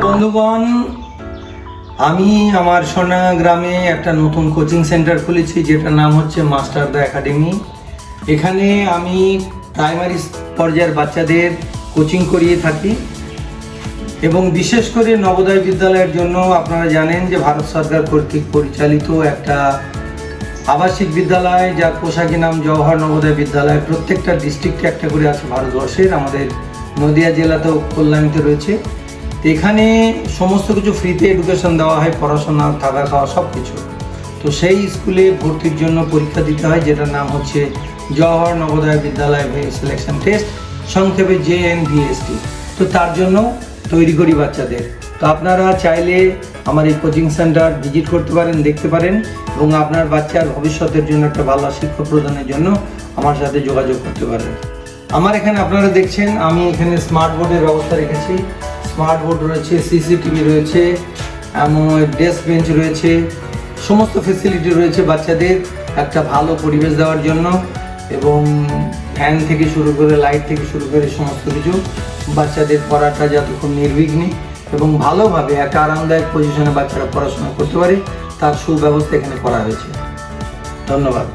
বন্ধুগণ, আমি আমার সোনা গ্রামে একটা নতুন কোচিং সেন্টার খুলেছি, যেটার নাম হচ্ছে মাস্টার দ্য একাডেমি। এখানে আমি প্রাইমারি পর্যায়ের বাচ্চাদের কোচিং করিয়ে থাকি এবং বিশেষ করে নবোদয় বিদ্যালয়ের জন্য আপনারা জানেন যে ভারত সরকার কর্তৃক পরিচালিত একটা আবাসিক বিদ্যালয়, যার পোশাকি নাম জওহর নবোদয় বিদ্যালয়। প্রত্যেকটা ডিস্ট্রিক্টে একটা করে আছে ভারতবর্ষের, আমাদের নদিয়া জেলাতেও কল্যাণীতে রয়েছে। এখানে সমস্ত কিছু ফ্রিতে এডুকেশন দেওয়া হয়, পড়াশোনা, থাকা, খাওয়া সব কিছু। তো সেই স্কুলে ভর্তির জন্য পরীক্ষা দিতে হয়, যেটার নাম হচ্ছে জওহর নবোদয় বিদ্যালয় সিলেকশন টেস্ট, সংক্ষেপে JNVST। তো তার জন্য তৈরি করি বাচ্চাদের। তো আপনারা চাইলে আমার এই কোচিং সেন্টার ভিজিট করতে পারেন, দেখতে পারেন এবং আপনার বাচ্চার ভবিষ্যতের জন্য একটা ভালো শিক্ষা প্রদানের জন্য আমার সাথে যোগাযোগ করতে পারেন। আমার এখানে আপনারা দেখছেন, আমি এখানে স্মার্ট বোর্ডের ব্যবস্থা রেখেছি। স্মার্ট বোর্ড রয়েছে, CCTV রয়েছে, ডেস্ক বেঞ্চ রয়েছে, সমস্ত ফেসিলিটি রয়েছে বাচ্চাদের একটা ভালো পরিবেশ দেওয়ার জন্য। এবং ফ্যান থেকে শুরু করে, লাইট থেকে শুরু করে সমস্ত কিছু, বাচ্চাদের পড়াটা যতক্ষণ নির্বিঘ্নে এবং ভালোভাবে একটা আরামদায়ক পজিশনে বাচ্চারা পড়াশোনা করতে পারে, তার সুব্যবস্থা এখানে করা হয়েছে। ধন্যবাদ।